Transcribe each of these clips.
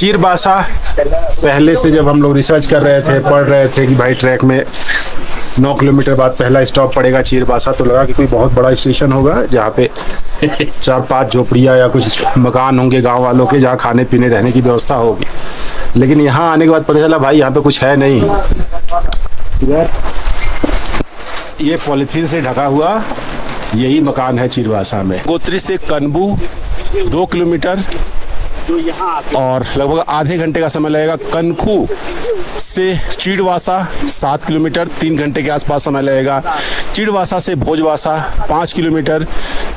चीरबासा पहले से जब हम लोग रिसर्च कर रहे थे, पढ़ रहे थे कि भाई ट्रैक में 9 किलोमीटर बाद पहला स्टॉप पड़ेगा चीरबासा, तो लगा कि कोई बहुत बड़ा स्टेशन होगा जहाँ पे 4-5 झोपड़ियाँ या कुछ मकान होंगे गांव वालों के, जहाँ खाने पीने रहने की व्यवस्था होगी। लेकिन यहाँ आने के बाद पता चला भाई यहाँ पे कुछ है नहीं। ये पॉलीथीन से ढका हुआ यही मकान है चीरबासा में। गंगोत्री से कनबू 2 किलोमीटर और लगभग आधे घंटे का समय लगेगा। कनखू से चीड़वासा 7 किलोमीटर, 3 घंटे के आसपास समय लगेगा। चीड़वासा से भोजवासा 5 किलोमीटर,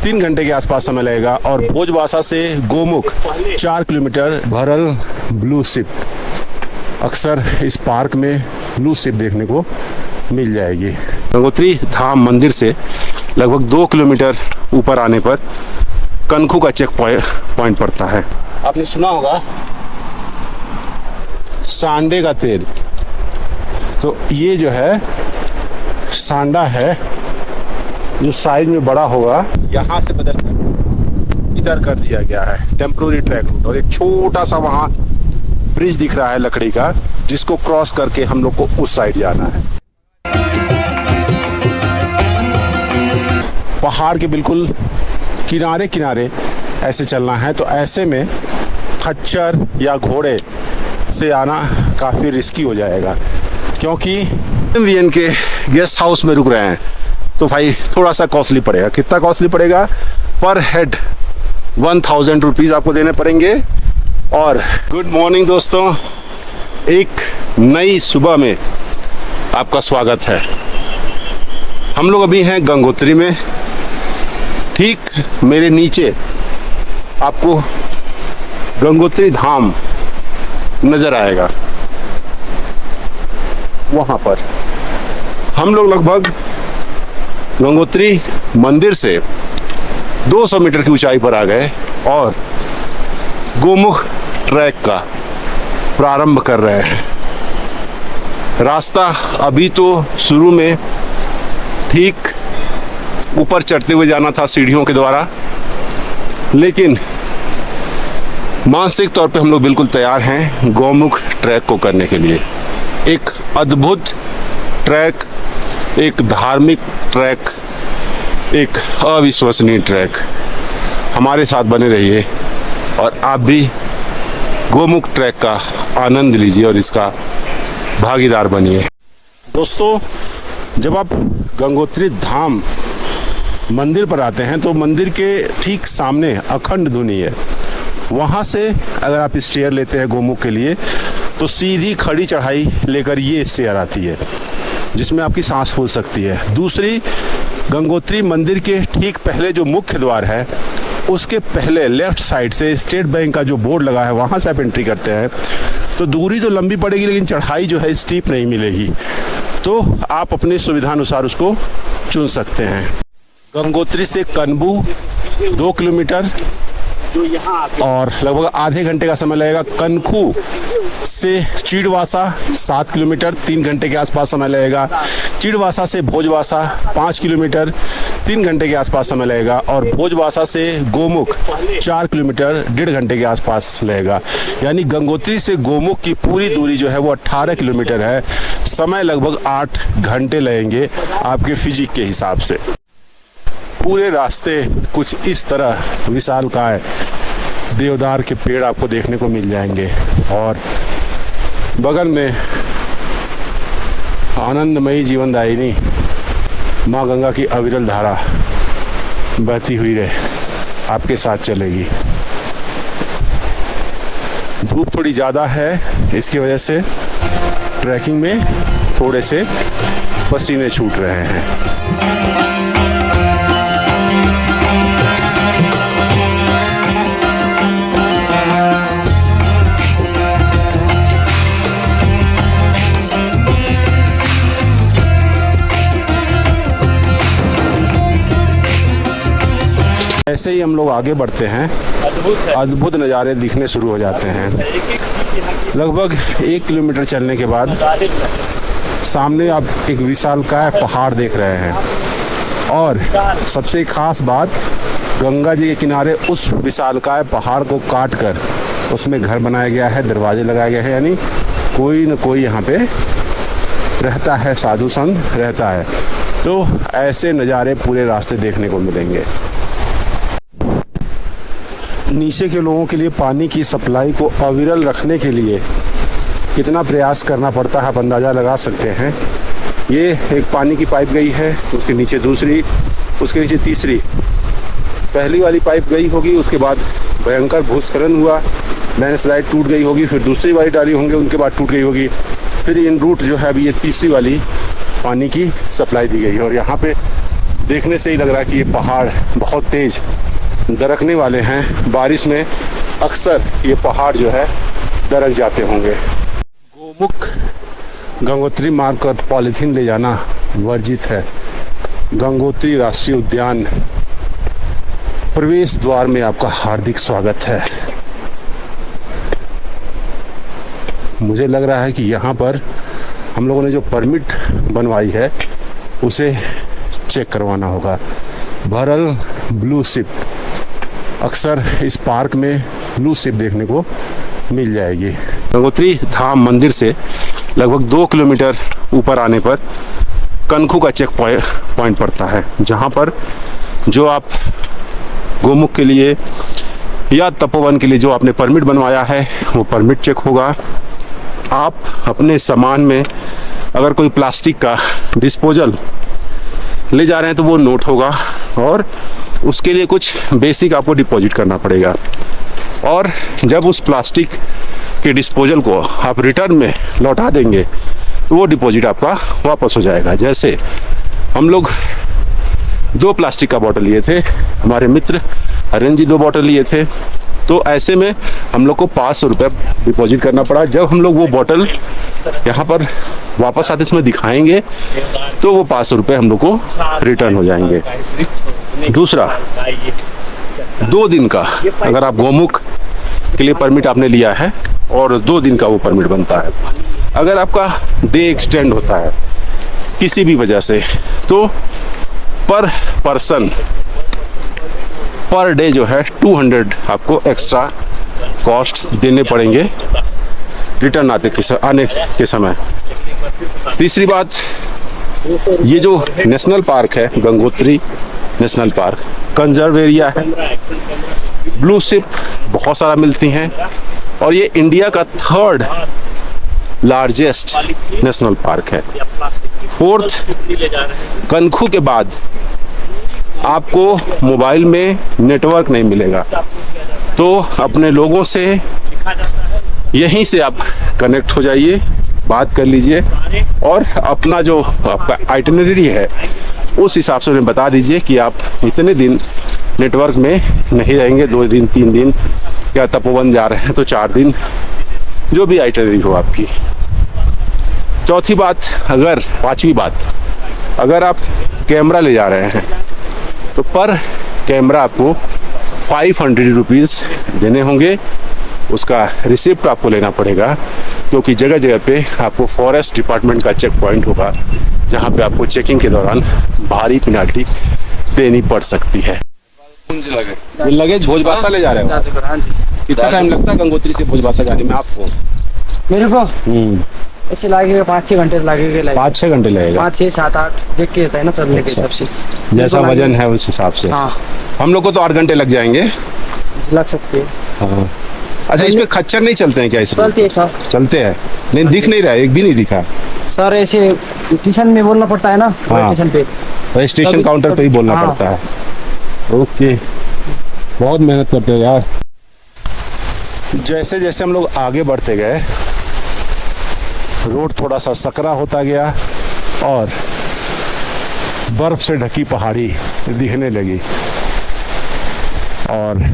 3 घंटे के आसपास समय लगेगा। और भोजवासा से गोमुख 4 किलोमीटर। भरल ब्लू शिप, अक्सर इस पार्क में ब्लू शिप देखने को मिल जाएगी। गंगोत्री धाम मंदिर से लगभग 2 किलोमीटर ऊपर आने पर कनखू का चेक पॉइंट पड़ता है। आपने सुना होगा सांडे का तेल, तो ये जो है सांडा है जो साइज में बड़ा होगा, यहाँ से बदल कर इधर कर दिया गया है टेम्पोररी ट्रैक रूट। और एक छोटा सा वहाँ ब्रिज दिख रहा है लकड़ी का, जिसको क्रॉस करके हम लोग को उस साइड जाना है। पहाड़ के बिल्कुल किनारे किनारे ऐसे चलना है, तो ऐसे में खच्चर या घोड़े से आना काफ़ी रिस्की हो जाएगा, क्योंकि वीएन के गेस्ट हाउस में रुक रहे हैं, तो भाई थोड़ा सा कॉस्टली पड़ेगा। कितना कॉस्टली पड़ेगा? पर हेड 1000 रुपीज़ आपको देने पड़ेंगे। और गुड मॉर्निंग दोस्तों, एक नई सुबह में आपका स्वागत है। हम लोग अभी हैं गंगोत्री में। ठीक मेरे नीचे आपको गंगोत्री धाम नजर आएगा। वहां पर हम लोग लगभग गंगोत्री मंदिर से 200 मीटर की ऊंचाई पर आ गए और गोमुख ट्रैक का प्रारंभ कर रहे हैं। रास्ता अभी तो शुरू में ठीक ऊपर चढ़ते हुए जाना था सीढ़ियों के द्वारा, लेकिन मानसिक तौर पे हम लोग बिल्कुल तैयार हैं गोमुख ट्रैक को करने के लिए। एक अद्भुत ट्रैक, एक धार्मिक ट्रैक, एक अविश्वसनीय ट्रैक। हमारे साथ बने रहिए और आप भी गोमुख ट्रैक का आनंद लीजिए और इसका भागीदार बनिए। दोस्तों, जब आप गंगोत्री धाम मंदिर पर आते हैं तो मंदिर के ठीक सामने अखंड धुनी है। वहाँ से अगर आप स्टेयर लेते हैं गोमुख के लिए, तो सीधी खड़ी चढ़ाई लेकर ये स्टेयर आती है, जिसमें आपकी सांस फूल सकती है। दूसरी, गंगोत्री मंदिर के ठीक पहले जो मुख्य द्वार है, उसके पहले लेफ्ट साइड से स्टेट बैंक का जो बोर्ड लगा है, वहाँ से आप एंट्री करते हैं। तो दूरी तो लंबी पड़ेगी, लेकिन चढ़ाई जो है स्टीप नहीं मिलेगी, तो आप अपनी सुविधानुसार उसको चुन सकते हैं। गंगोत्री से कनबू 2 किलोमीटर और लगभग आधे घंटे का समय लगेगा। कनखू से चीड़वासा 7 किलोमीटर, 3 घंटे के आसपास समय लगेगा। चीड़वासा से भोजवासा 5 किलोमीटर, 3 घंटे के आसपास समय लगेगा। और भोजवासा से गोमुख 4 किलोमीटर, 1.5 घंटे के आसपास लगेगा। यानी गंगोत्री से गोमुख की पूरी दूरी जो है वो 18 किलोमीटर है। समय लगभग 8 घंटे लगेंगे आपके फिजिक के हिसाब से। पूरे रास्ते कुछ इस तरह विशालकाय देवदार के पेड़ आपको देखने को मिल जाएंगे और बगल में आनंदमयी जीवनदायिनी माँ गंगा की अविरल धारा बहती हुई रहे आपके साथ चलेगी। धूप थोड़ी ज़्यादा है, इसकी वजह से ट्रैकिंग में थोड़े से पसीने छूट रहे हैं। ऐसे ही हम लोग आगे बढ़ते हैं, अद्भुत नज़ारे दिखने शुरू हो जाते हैं। लगभग 1 किलोमीटर चलने के बाद सामने आप एक विशालकाय पहाड़ देख रहे हैं और सबसे खास बात, गंगा जी के किनारे उस विशालकाय पहाड़ को काटकर उसमें घर बनाया गया है, दरवाजे लगाए गए हैं, यानी कोई न कोई यहाँ पे रहता है, साधु संत रहता है। तो ऐसे नज़ारे पूरे रास्ते देखने को मिलेंगे। नीचे के लोगों के लिए पानी की सप्लाई को अविरल रखने के लिए कितना प्रयास करना पड़ता है आप अंदाज़ा लगा सकते हैं। ये एक पानी की पाइप गई है, उसके नीचे दूसरी, उसके नीचे तीसरी। पहली वाली पाइप गई होगी, उसके बाद भयंकर भूस्खलन हुआ, लैंडस्लाइड टूट गई होगी, फिर दूसरी वाली डाली होंगे, उनके बाद टूट गई होगी, फिर इन रूट जो है अभी ये तीसरी वाली पानी की सप्लाई दी गई है। और यहाँ पे देखने से ही लग रहा है कि ये पहाड़ बहुत तेज़ दरकने वाले हैं। बारिश में अक्सर ये पहाड़ जो है दरक जाते होंगे। गोमुख गंगोत्री मार्ग पर पॉलीथीन ले जाना वर्जित है। गंगोत्री राष्ट्रीय उद्यान प्रवेश द्वार में आपका हार्दिक स्वागत है। मुझे लग रहा है कि यहाँ पर हम लोगों ने जो परमिट बनवाई है उसे चेक करवाना होगा। भरल ब्लू शिप, अक्सर इस पार्क में ब्लू शिप देखने को मिल जाएगी। गंगोत्री धाम मंदिर से लगभग 2 किलोमीटर ऊपर आने पर कनखू का चेक पॉइंट पड़ता है, जहाँ पर जो आप गोमुख के लिए या तपोवन के लिए जो आपने परमिट बनवाया है वो परमिट चेक होगा। आप अपने सामान में अगर कोई प्लास्टिक का डिस्पोजल ले जा रहे हैं तो वो नोट होगा और उसके लिए कुछ बेसिक आपको डिपॉजिट करना पड़ेगा। और जब उस प्लास्टिक के डिस्पोजल को आप रिटर्न में लौटा देंगे तो वो डिपॉजिट आपका वापस हो जाएगा। जैसे हम लोग 2 प्लास्टिक का बॉटल लिए थे, हमारे मित्र हरिन जी 2 बॉटल लिए थे, तो ऐसे में हम लोग को 500 रुपये डिपॉजिट करना पड़ा। जब हम लोग वो बॉटल यहाँ पर वापस आते समय दिखाएंगे तो वो 500 रुपये हम लोग को रिटर्न हो जाएंगे। दूसरा, 2 दिन का अगर आप गोमुख के लिए परमिट आपने लिया है और 2 दिन का वो परमिट बनता है। अगर आपका डे एक्सटेंड होता है किसी भी वजह से तो पर पर्सन पर डे जो है 200 आपको एक्स्ट्रा कॉस्ट देने पड़ेंगे रिटर्न आने के समय। तीसरी बात, ये जो नेशनल पार्क है Gangotri national park, conserve area है, ब्लू शिप बहुत सारा मिलती हैं और ये इंडिया का 3rd लार्जेस्ट नेशनल पार्क है। 4th कनखू के बाद आपको मोबाइल में नेटवर्क नहीं मिलेगा, तो अपने लोगों से यहीं से आप कनेक्ट हो जाइए, बात कर लीजिए और अपना जो आपका आइटिनरी है उस हिसाब से उन्हें बता दीजिए कि आप इतने दिन नेटवर्क में नहीं रहेंगे, 2 दिन 3 दिन, या तपोवन जा रहे हैं तो 4 दिन, जो भी आइटिनरी हो आपकी। चौथी बात, 5वीं बात, अगर आप कैमरा ले जा रहे हैं तो पर कैमरा आपको 500 रुपीज़ देने होंगे। उसका रिसिप्ट आपको लेना पड़ेगा, क्योंकि जगह जगह पे आपको फॉरेस्ट डिपार्टमेंट का चेक पॉइंट होगा, जहाँ पे आपको चेकिंग के दौरान भारी पेनाल्टी देनी पड़ सकती है। लगेज भोजबासा ले जा रहे हो? कितना टाइम लगता है गंगोत्री से भोजबासा जाने में आपको? मेरे को ऐसे लगेगा 5-6 घंटे लगेगा। 5-6 घंटे लगेगा? 5, 6, 7, 8 देख के रहता है ना चलने के हिसाब से, जैसा वजन है उस हिसाब से। हाँ, हम लोग को तो 8 घंटे लग जाएंगे। लग सकते हैं। हाँ। अच्छा, इसमें खच्चर नहीं चलते हैं क्या? इसमें चलते हैं सर। चलते हैं, नहीं दिख नहीं रहा है, एक भी नहीं दिखा सर। ऐसे स्टेशन में बोलना पड़ता है ना, स्टेशन पे, तो स्टेशन काउंटर पे ही बोलना पड़ता है। ओके, बहुत मेहनत करते हो यार। जैसे जैसे हम लोग आगे बढ़ते गए रोड थोड़ा सा सकरा होता गया और बर्फ से ढकी पहाड़ी दिखने लगी और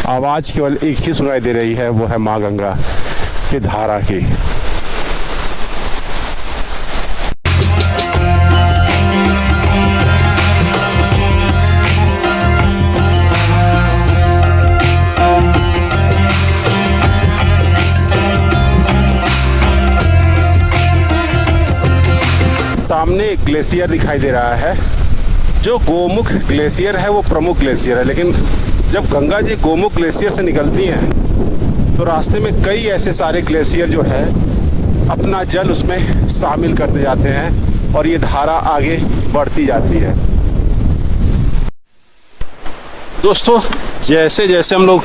आवाज़ केवल एक ही सुनाई दे रही है, वो है माँ गंगा की धारा की। सामने एक ग्लेशियर दिखाई दे रहा है। जो गोमुख ग्लेशियर है वो प्रमुख ग्लेशियर है, लेकिन जब गंगा जी गोमुख ग्लेशियर से निकलती हैं तो रास्ते में कई ऐसे सारे ग्लेशियर जो है अपना जल उसमें शामिल करते जाते हैं और ये धारा आगे बढ़ती जाती है। दोस्तों, जैसे जैसे हम लोग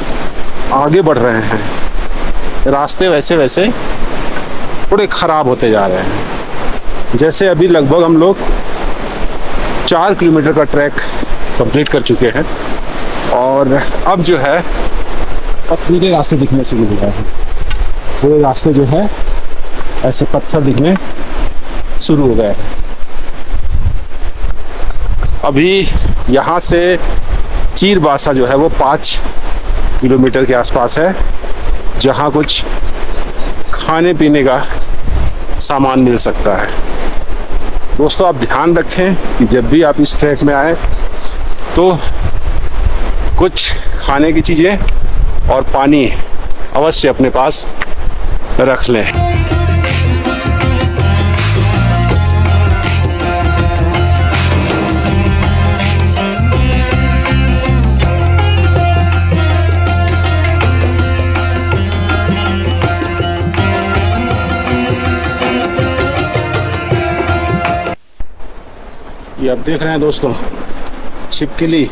आगे बढ़ रहे हैं रास्ते वैसे वैसे थोड़े ख़राब होते जा रहे हैं। जैसे अभी लगभग हम लोग 4 किलोमीटर का ट्रैक कंप्लीट कर चुके हैं और अब जो है पथरीले रास्ते दिखने शुरू हो गए हैं। पूरे रास्ते जो है ऐसे पत्थर दिखने शुरू हो गए हैं। अभी यहाँ से चीरबासा जो है वो 5 किलोमीटर के आसपास है, जहाँ कुछ खाने पीने का सामान मिल सकता है। दोस्तों, आप ध्यान रखें कि जब भी आप इस ट्रैक में आए तो कुछ खाने की चीज़ें और पानी अवश्य अपने पास रख लें। ये आप देख रहे हैं दोस्तों, छिपकली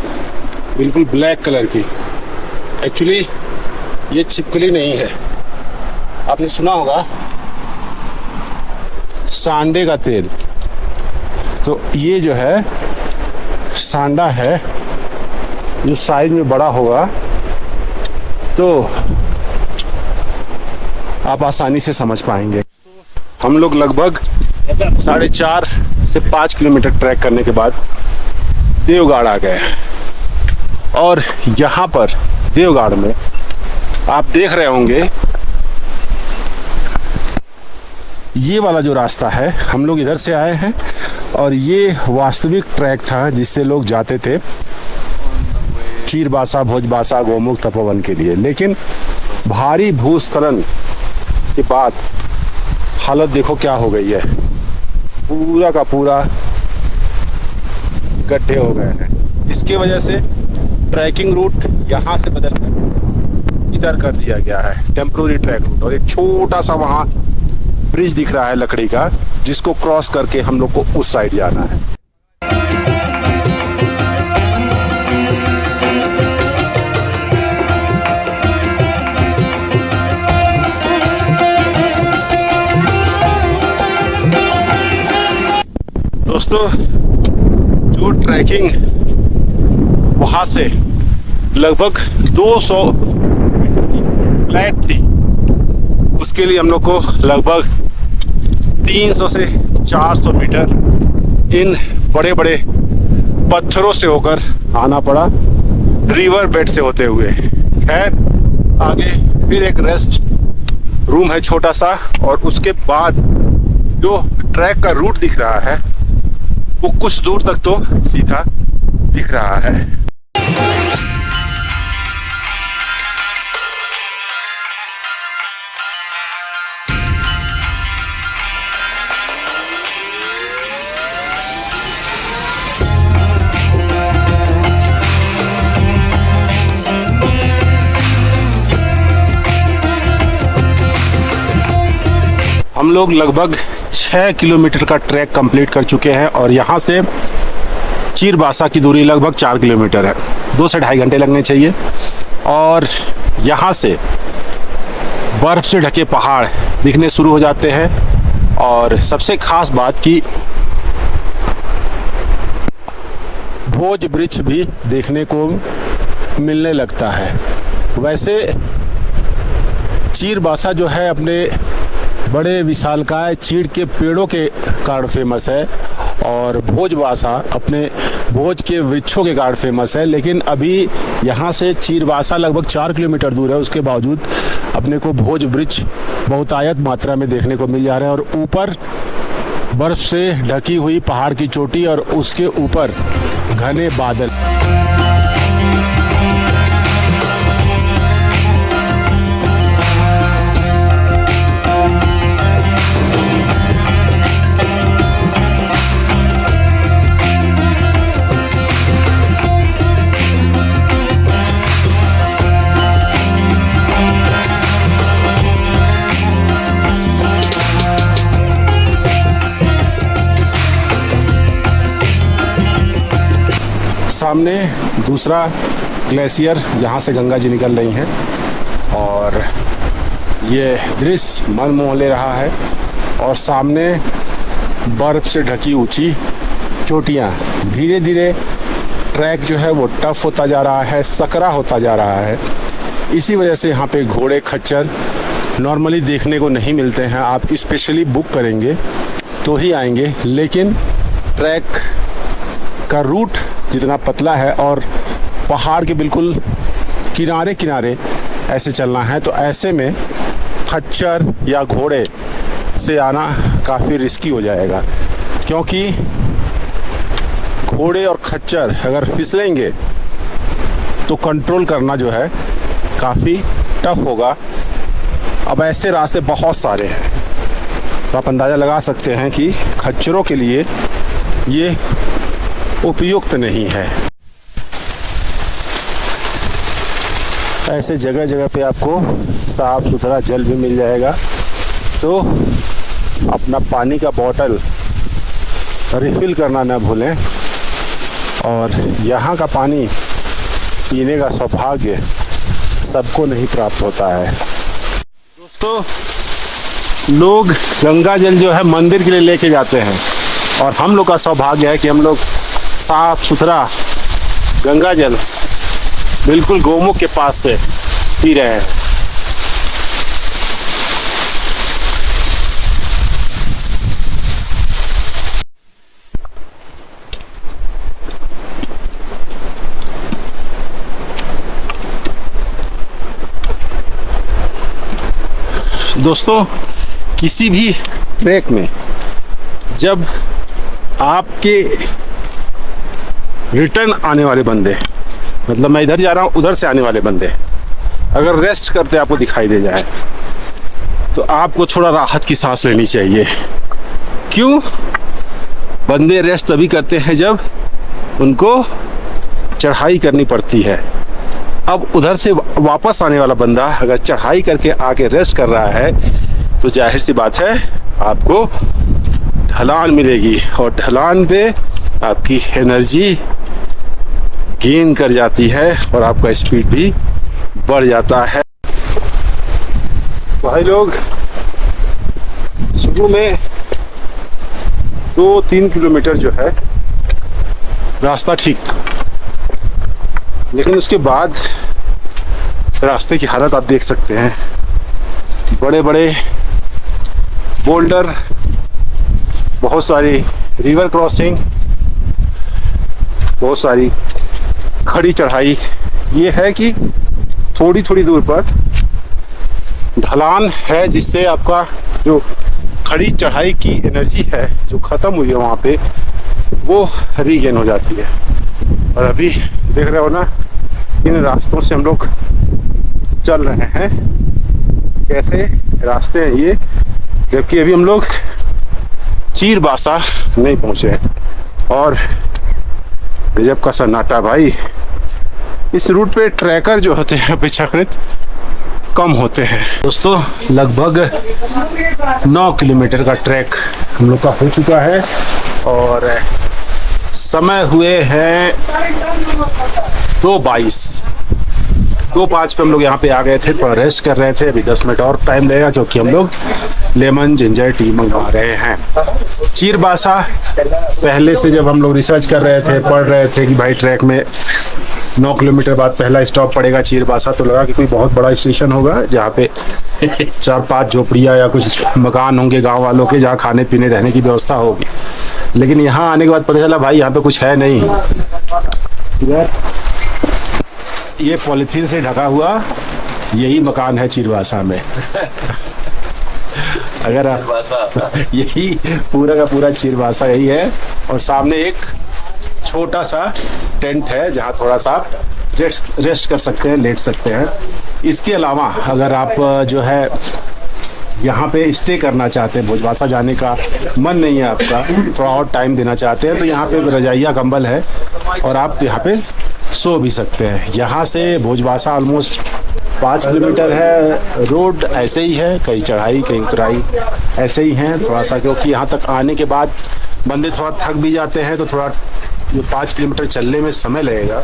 बिल्कुल ब्लैक कलर की। एक्चुअली ये छिपकली नहीं है, आपने सुना होगा सांडे का तेल, तो ये जो है सांडा है। जो साइज में बड़ा होगा तो आप आसानी से समझ पाएंगे। हम लोग लगभग 4.5 से 5 किलोमीटर ट्रैक करने के बाद देवगाड़ आ गए हैं और यहाँ पर देवगाड़ में आप देख रहे होंगे ये वाला जो रास्ता है, हम लोग इधर से आए हैं और ये वास्तविक ट्रैक था जिससे लोग जाते थे चीरबासा, भोजबासा, गोमुख तपोवन के लिए। लेकिन भारी भूस्खलन के बाद हालत देखो क्या हो गई है, पूरा का पूरा गड्ढे हो गए हैं। इसके वजह से ट्रैकिंग रूट यहाँ से बदलकर इधर कर दिया गया है, टेम्प्रोरी ट्रैक रूट। और एक छोटा सा वहाँ ब्रिज दिख रहा है लकड़ी का, जिसको क्रॉस करके हम लोग को उस साइड जाना है। दोस्तों, जो ट्रैकिंग वहाँ से लगभग 200 मीटर की फ्लैट थी, उसके लिए हम लोग को लगभग 300 से 400 मीटर इन बड़े बड़े पत्थरों से होकर आना पड़ा, रिवर बेड से होते हुए। खैर, आगे फिर एक रेस्ट रूम है छोटा सा, और उसके बाद जो ट्रैक का रूट दिख रहा है वो कुछ दूर तक तो सीधा दिख रहा है। हम लोग लगभग 6 किलोमीटर का ट्रैक कंप्लीट कर चुके हैं और यहाँ से चीरबासा की दूरी लगभग 4 किलोमीटर है। 2 से ढाई घंटे लगने चाहिए। और यहाँ से बर्फ़ से ढके पहाड़ दिखने शुरू हो जाते हैं और सबसे ख़ास बात कि भोज वृक्ष भी देखने को मिलने लगता है। वैसे चीरबासा जो है अपने बड़े विशालकाय चीड़ के पेड़ों के कारण फेमस है और भोजबासा अपने भोज के वृक्षों के कारण फेमस है। लेकिन अभी यहाँ से चीरबासा लगभग 4 किलोमीटर दूर है, उसके बावजूद अपने को भोज वृक्ष बहुतायत मात्रा में देखने को मिल जा रहे हैं। और ऊपर बर्फ़ से ढकी हुई पहाड़ की चोटी और उसके ऊपर घने बादल। सामने दूसरा ग्लेशियर जहाँ से गंगा जी निकल रही हैं और ये दृश्य मन मोह ले रहा है। और सामने बर्फ़ से ढकी ऊंची चोटियाँ, धीरे धीरे ट्रैक जो है वो टफ होता जा रहा है, सकरा होता जा रहा है। इसी वजह से यहाँ पे घोड़े खच्चर नॉर्मली देखने को नहीं मिलते हैं। आप स्पेशली बुक करेंगे तो ही आएंगे, लेकिन ट्रैक का रूट जितना पतला है और पहाड़ के बिल्कुल किनारे किनारे ऐसे चलना है, तो ऐसे में खच्चर या घोड़े से आना काफ़ी रिस्की हो जाएगा, क्योंकि घोड़े और खच्चर अगर फिसलेंगे तो कंट्रोल करना जो है काफ़ी टफ होगा। अब ऐसे रास्ते बहुत सारे हैं, तो आप अंदाज़ा लगा सकते हैं कि खच्चरों के लिए ये उपयुक्त नहीं है। ऐसे जगह जगह पे आपको साफ सुथरा जल भी मिल जाएगा, तो अपना पानी का बोतल रिफ़िल करना ना भूलें। और यहाँ का पानी पीने का सौभाग्य सबको नहीं प्राप्त होता है। दोस्तों, लोग गंगा जल जो है मंदिर के लिए लेके जाते हैं, और हम लोग का सौभाग्य है कि हम लोग साफ सुथरा गंगा जल बिल्कुल गौमुख के पास से पी रहे हैं। दोस्तों, किसी भी ट्रैक में जब आपके रिटर्न आने वाले बंदे, मतलब मैं इधर जा रहा हूँ, उधर से आने वाले बंदे अगर रेस्ट करते आपको दिखाई दे जाए, तो आपको थोड़ा राहत की सांस लेनी चाहिए। क्यों? बंदे रेस्ट तभी करते हैं जब उनको चढ़ाई करनी पड़ती है। अब उधर से वापस आने वाला बंदा अगर चढ़ाई करके आके रेस्ट कर रहा है, तो जाहिर सी बात है आपको ढलान मिलेगी, और ढलान पे आपकी एनर्जी गेन कर जाती है और आपका स्पीड भी बढ़ जाता है। भाई लोग, शुरू में 2-3 किलोमीटर जो है रास्ता ठीक था, लेकिन उसके बाद रास्ते की हालत आप देख सकते हैं। बड़े बड़े बोल्डर, बहुत सारी रिवर क्रॉसिंग, बहुत सारी खड़ी चढ़ाई। ये है कि थोड़ी थोड़ी दूर पर ढलान है, जिससे आपका जो खड़ी चढ़ाई की एनर्जी है जो ख़त्म हुई है वहाँ पे, वो रीगेन हो जाती है। और अभी देख रहे हो ना, इन रास्तों से हम लोग चल रहे हैं। कैसे रास्ते हैं ये, जबकि अभी हम लोग चीरबासा नहीं पहुँचे हैं। और गजब का सन्नाटा भाई। इस रूट पे ट्रैकर जो होते हैं अपेक्षाकृत कम होते हैं। दोस्तों, लगभग 9 किलोमीटर का ट्रैक हम लोग का हो चुका है, और समय हुए हैं 2:22 पे हम लोग यहाँ पे आ गए थे। थोड़ा रेस्ट कर रहे थे, अभी 10 मिनट और टाइम लगेगा, क्योंकि हम लोग लेमन जिंजर टी मंगवा रहे हैं। चीरबासा, पहले से जब हम लोग रिसर्च कर रहे थे, पढ़ रहे थे कि भाई ट्रैक में 9 किलोमीटर बाद पहला स्टॉप पड़ेगा चीरबासा, तो लगा कि कोई बहुत बड़ा स्टेशन होगा जहाँ पे 4-5 झोपड़ियाँ या कुछ मकान होंगे गांव वालों के, जहाँ खाने पीने रहने की व्यवस्था होगी। लेकिन यहाँ आने के बाद पता चला भाई यहाँ पे कुछ है नहीं। ये पॉलीथीन से ढका हुआ यही मकान है चीरबासा में। अगर आप यही पूरा का पूरा चीरबासा यही है, और सामने एक छोटा सा टेंट है जहाँ थोड़ा सा रेस्ट कर सकते हैं, लेट सकते हैं। इसके अलावा अगर आप जो है यहाँ पे स्टे करना चाहते हैं, भोजबासा जाने का मन नहीं है आपका, थोड़ा और टाइम देना चाहते हैं, तो यहाँ पे रजाइया कंबल है और आप यहाँ पे सो भी सकते हैं। यहाँ से भोजबासा ऑलमोस्ट 5 किलोमीटर है। रोड ऐसे ही है, कहीं चढ़ाई कहीं उतराई ऐसे ही हैं थोड़ा सा, क्योंकि यहाँ तक आने के बाद बंदे थोड़ा थक भी जाते हैं, तो थोड़ा जो 5 किलोमीटर चलने में समय लगेगा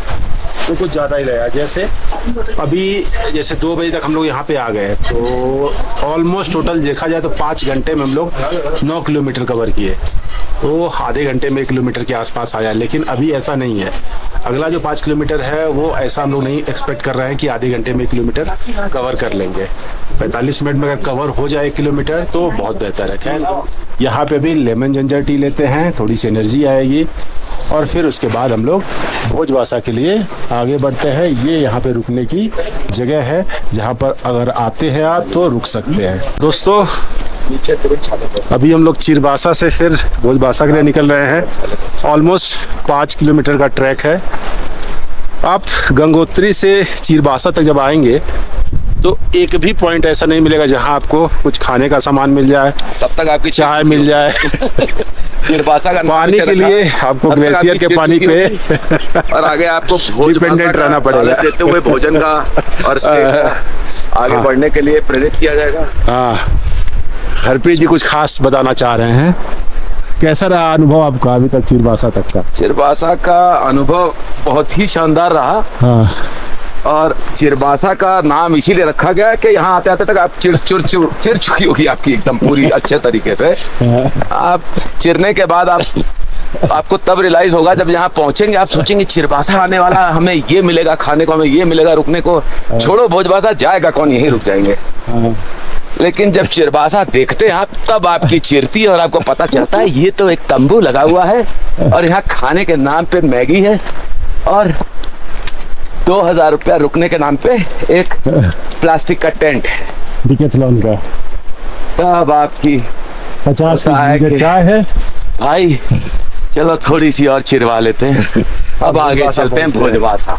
तो कुछ ज़्यादा ही लगेगा। जैसे अभी जैसे 2 बजे तक हम लोग यहाँ पे आ गए तो ऑलमोस्ट टोटल देखा जाए तो 5 घंटे में हम लोग 9 किलोमीटर कवर किए, तो आधे घंटे में 1 किलोमीटर के आसपास आया। लेकिन अभी ऐसा नहीं है, अगला जो 5 किलोमीटर है वो ऐसा हम लोग नहीं एक्सपेक्ट कर रहे हैं कि आधे घंटे में 1 किलोमीटर कवर कर लेंगे। 45 मिनट में अगर कवर हो जाए 1 किलोमीटर तो बहुत बेहतर है। खैर यहाँ पे भी लेमन जिंजर टी लेते हैं, थोड़ी सी एनर्जी आएगी और फिर उसके बाद हम लोग भोजवासा के लिए आगे बढ़ते हैं। ये यहाँ पे रुकने की जगह है जहाँ पर अगर आते हैं आप तो रुक सकते हैं। दोस्तों अभी हम लोग चिरबासा से फिर भोजबासा के लिए निकल रहे हैं। ऑलमोस्ट 5 किलोमीटर का ट्रैक है। आप गंगोत्री से चिरबासा तक जब आएंगे तो एक भी पॉइंट ऐसा नहीं मिलेगा जहां आपको कुछ खाने का सामान मिल जाए, तब तक आपकी चाय मिल जाए। चिरबासा का पानी के लिए आपको ग्लेशियर के पानी पे और आगे आपको डिपेंडेंट रहना पड़ेगा। देते हुए भोजन का और आगे बढ़ने के लिए प्रेरित किया जाएगा। हाँ, हरप्रीत जी कुछ खास बताना चाह रहे हैं। कैसा रहा अनुभव आपका अभी तक चिरबासा तक का? चिरबासा का अनुभव बहुत ही शानदार रहा। हाँ, और चिरबासा का नाम इसीलिए रखा गया कि यहाँ आते आते तक आप चिर चुकी होगी आपकी एकदम पूरी अच्छे तरीके से। आप चिरने के बाद आपको तब रियलाइज होगा जब यहाँ पहुंचेंगे, आप सोचेंगे चिरबासा आने वाला, हमें ये मिलेगा खाने को, हमें ये मिलेगा रुकने को। छोड़ो भोजबासा जाएगा कौन, यहीं रुक जाएंगे। लेकिन जब चिरबासा देखते हैं आप तब आपकी चिरती है और आपको पता चलता है ये तो एक तंबू लगा हुआ है और यहाँ खाने के नाम पे मैगी है और 2000 रुपया रुकने के नाम पे एक प्लास्टिक का टेंट है डिकैथलॉन का। तब आपकी 50 की चाय है भाई। चलो थोड़ी सी और चिरवा लेते हैं, अब आगे चलते हैं भोजबासा।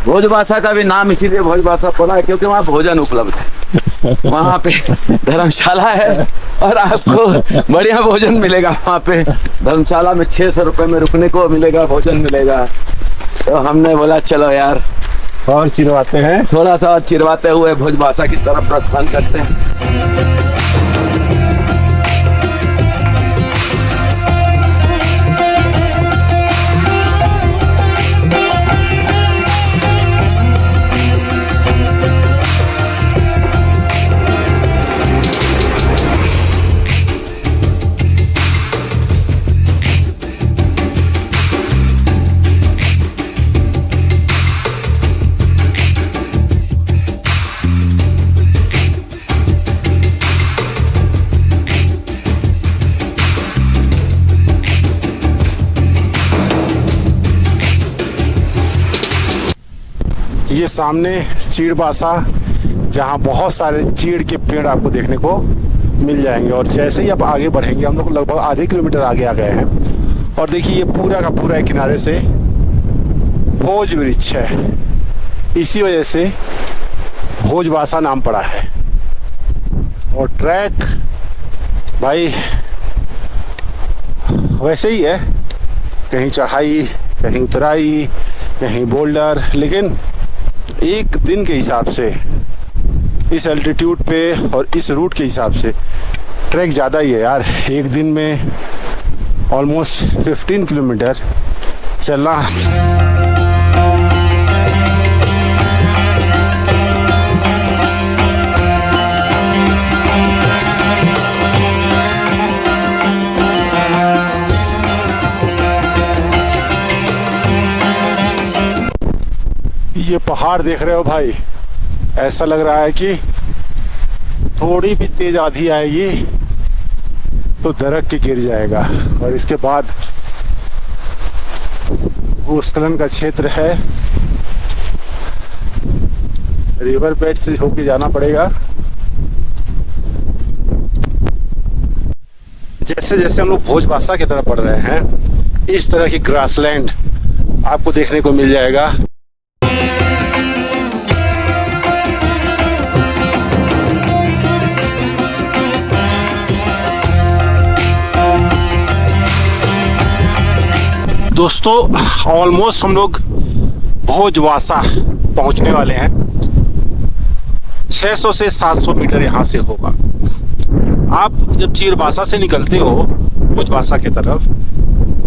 भोजबासा का भी नाम इसीलिए भोजबासा पड़ा है क्योंकि वहाँ भोजन उपलब्ध है। वहाँ पे धर्मशाला है और आपको बढ़िया भोजन मिलेगा। वहाँ पे धर्मशाला में 600 रुपये में रुकने को मिलेगा, भोजन मिलेगा। तो हमने बोला चलो यार और चिरवाते हैं, थोड़ा सा और चिरवाते हुए भोजबासा की तरफ प्रस्थान करते हैं। ये सामने चिरबासा जहाँ बहुत सारे चीड़ के पेड़ आपको देखने को मिल जाएंगे। और जैसे ही आप आगे बढ़ेंगे, हम लोग लगभग आधे किलोमीटर आगे आ गए हैं और देखिए ये पूरा का पूरा किनारे से भोज वृक्ष है, इसी वजह से भोजबासा नाम पड़ा है। और ट्रैक भाई वैसे ही है, कहीं चढ़ाई, कहीं उतराई, कहीं बोल्डर, लेकिन एक दिन के हिसाब से इस एल्टीट्यूड पे और इस रूट के हिसाब से ट्रैक ज़्यादा ही है यार। एक दिन में ऑलमोस्ट 15 किलोमीटर चलना। ये पहाड़ देख रहे हो भाई, ऐसा लग रहा है कि थोड़ी भी तेज आंधी आएगी तो दरक के गिर जाएगा। और इसके बाद भूस्खलन का क्षेत्र है, रिवर बेड से होके जाना पड़ेगा। जैसे जैसे हम लोग भोजबासा की तरफ बढ़ रहे हैं, इस तरह की ग्रासलैंड आपको देखने को मिल जाएगा। दोस्तों ऑलमोस्ट हम लोग भोजबासा पहुंचने वाले हैं। 600 से 700 मीटर यहाँ से होगा। आप जब चिरबासा से निकलते हो भोजबासा की तरफ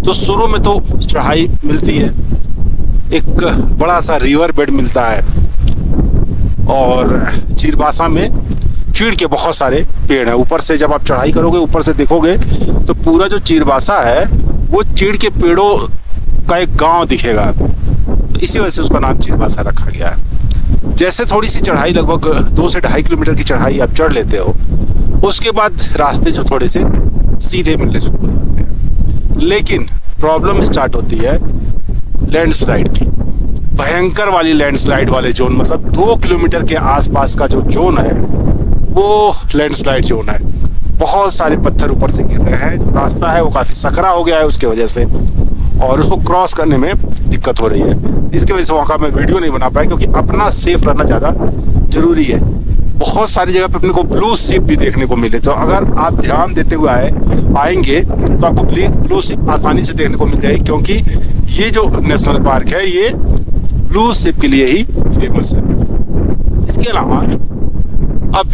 तो शुरू में तो चढ़ाई मिलती है, एक बड़ा सा रिवर बेड मिलता है और चीरबासा में चीड़ के बहुत सारे पेड़ हैं। ऊपर से जब आप चढ़ाई करोगे, ऊपर से देखोगे तो पूरा जो चीरबासा है वो चीड़ के पेड़ों का एक गांव दिखेगा, तो इसी वजह से उसका नाम चीरबासा रखा गया है। जैसे थोड़ी सी चढ़ाई, लगभग 2 से 2.5 किलोमीटर की चढ़ाई आप चढ़ लेते हो, उसके बाद रास्ते जो थोड़े से सीधे मिलने शुरू हो जाते हैं। लेकिन प्रॉब्लम स्टार्ट होती है लैंडस्लाइड की, भयंकर वाली लैंडस्लाइड वाले जोन, मतलब 2 किलोमीटर के आसपास का जो जोन है वो लैंडस्लाइड जोन है। बहुत सारे पत्थर ऊपर से गिर रहे हैं, जो रास्ता है वो काफ़ी सकरा हो गया है उसके वजह से, और उसको क्रॉस करने में दिक्कत हो रही है। इसकी वजह से वहाँ का मैं वीडियो नहीं बना पाया, क्योंकि अपना सेफ रहना ज़्यादा ज़रूरी है। बहुत सारी जगह पे अपने को ब्लू शिप भी देखने को मिले, तो अगर आप ध्यान देते हुए आएंगे तो आपको ब्लू शिप आसानी से देखने को मिल जाएगी, क्योंकि ये जो नेशनल पार्क है ये ब्लू शिप के लिए ही फेमस है। इसके अलावा अब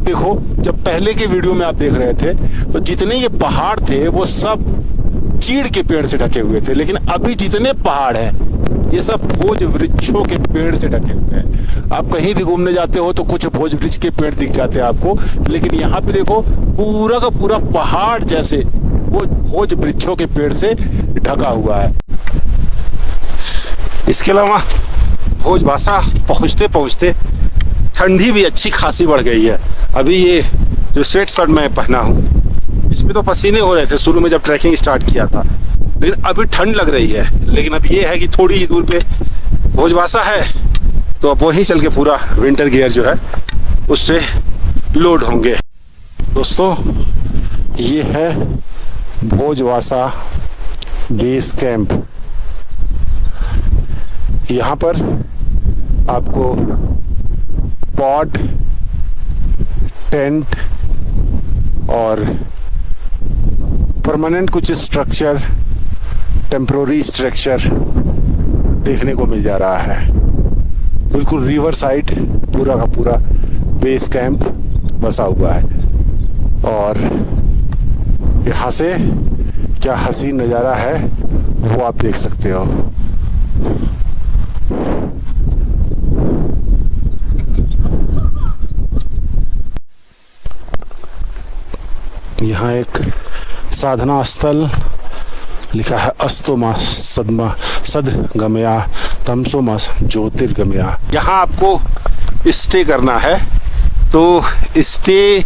देखो जब पहले के वीडियो में आप देख रहे थे तो जितने ये पहाड़ थे वो सब चीड़ के पेड़ से ढके हुए थे, लेकिन अभी जितने पहाड़ हैं ये सब भोज वृक्षों के पेड़ से ढके हुए हैं। आप कहीं भी घूमने जाते हो तो कुछ भोज वृक्ष के पेड़ दिख जाते हैं आपको, लेकिन यहाँ पे देखो पूरा का पूरा पहाड़ जैसे वो भोज वृक्षों के पेड़ से ढका हुआ है। इसके अलावा भोजबासा पहुँचते पहुँचते ठंडी भी अच्छी खासी बढ़ गई है। अभी ये जो स्वेट शर्ट मैं पहना हूँ इसमें तो पसीने हो रहे थे शुरू में जब ट्रैकिंग स्टार्ट किया था, लेकिन अभी ठंड लग रही है। लेकिन अब ये है कि थोड़ी ही दूर पे भोजबासा है, तो अब वहीं चल के पूरा विंटर गियर जो है उससे लोड होंगे। दोस्तों ये है भोजबासा बेस कैंप। यहाँ पर आपको पॉड, टेंट और परमानेंट कुछ स्ट्रक्चर, टेम्प्रोरी स्ट्रक्चर देखने को मिल जा रहा है। बिल्कुल रिवर साइड पूरा का पूरा बेस कैंप बसा हुआ है, और यहाँ से क्या हसीन नज़ारा है वो आप देख सकते हो। यहाँ एक साधना स्थल लिखा है, अस्तोमा सदमा सदगमया तमसोमा ज्योतिर्गमया। यहाँ आपको स्टे करना है, तो स्टे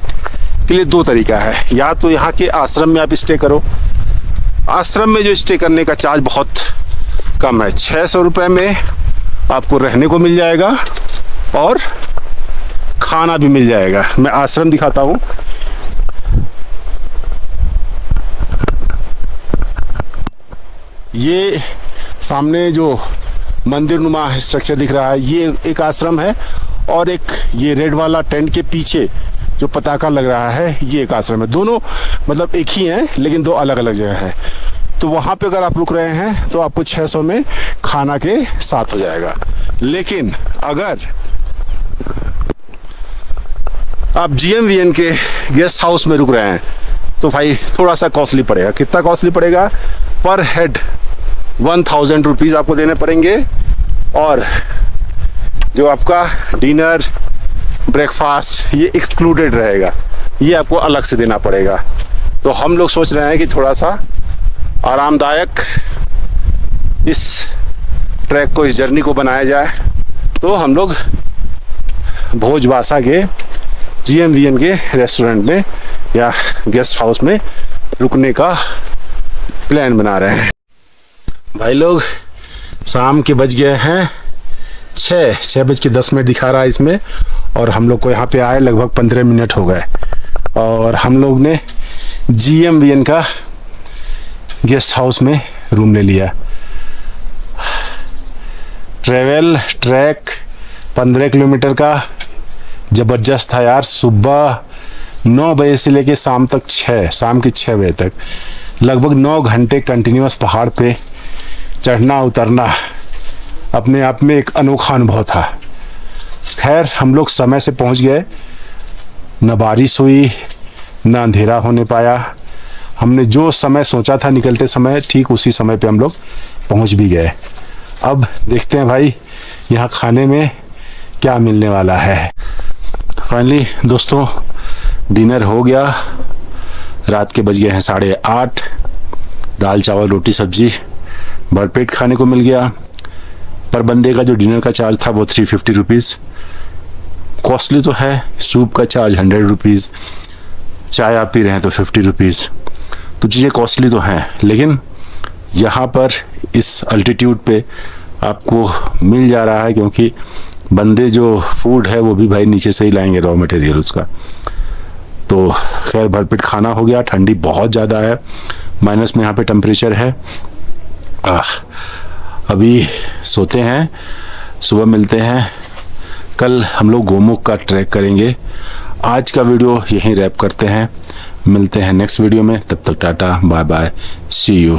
के लिए 2 तरीका है। या तो यहाँ के आश्रम में आप स्टे करो। आश्रम में जो स्टे करने का चार्ज बहुत कम है, 600 रुपये में आपको रहने को मिल जाएगा और खाना भी मिल जाएगा। मैं आश्रम दिखाता हूँ। ये सामने जो मंदिर नुमा स्ट्रक्चर दिख रहा है ये एक आश्रम है, और एक ये रेड वाला टेंट के पीछे जो पताका लग रहा है ये एक आश्रम है। दोनों मतलब एक ही हैं, लेकिन 2 अलग अलग जगह हैं। तो वहाँ पे अगर आप रुक रहे हैं तो आपको 600 में खाना के साथ हो जाएगा। लेकिन अगर आप GMVN के गेस्ट हाउस में रुक रहे हैं तो भाई थोड़ा सा कॉस्टली पड़ेगा। कितना कॉस्टली पड़ेगा? पर हेड 1000 रुपीज़ आपको देने पड़ेंगे, और जो आपका डिनर ब्रेकफास्ट ये एक्सक्लूडेड रहेगा, ये आपको अलग से देना पड़ेगा। तो हम लोग सोच रहे हैं कि थोड़ा सा आरामदायक इस ट्रैक को, इस जर्नी को बनाया जाए, तो हम लोग भोजबासा के GMVN के रेस्टोरेंट में या गेस्ट हाउस में रुकने का प्लान बना रहे हैं। भाई लोग शाम के बज गए हैं 6:10 दिखा रहा है इसमें, और हम लोग को यहाँ पे आए लगभग 15 मिनट हो गए, और हम लोग ने GMVN का गेस्ट हाउस में रूम ले लिया। ट्रैक 15 किलोमीटर का ज़बरदस्त था यार। सुबह 9 बजे से लेके शाम के 6 बजे तक लगभग 9 घंटे कंटिन्यूअस पहाड़ पे चढ़ना उतरना अपने आप में एक अनोखा अनुभव था। खैर हम लोग समय से पहुंच गए, न बारिश हुई ना अंधेरा होने पाया। हमने जो समय सोचा था निकलते समय, ठीक उसी समय पे हम लोग पहुंच भी गए। अब देखते हैं भाई यहाँ खाने में क्या मिलने वाला है। फाइनली दोस्तों डिनर हो गया। रात के बज गए हैं 8:30। दाल चावल रोटी सब्जी भरपेट खाने को मिल गया। पर बंदे का जो डिनर का चार्ज था वो 350 रुपीज़। कॉस्टली तो है। सूप का चार्ज 100 रुपीज़, चाय आप पी रहे हैं तो 50 रुपीज़। तो चीज़ें कॉस्टली तो हैं, लेकिन यहाँ पर इस अल्टीट्यूड पे आपको मिल जा रहा है, क्योंकि बंदे जो फूड है वो भी भाई नीचे से ही लाएंगे, रॉ मटेरियल उसका। तो खैर भरपेट खाना हो गया। ठंडी बहुत ज़्यादा है, माइनस में यहाँ पे टेम्परेचर है। अभी सोते हैं, सुबह मिलते हैं। कल हम लोग गोमुख का ट्रैक करेंगे। आज का वीडियो यहीं रैप करते हैं, मिलते हैं नेक्स्ट वीडियो में। तब तक tata bye bye, see you.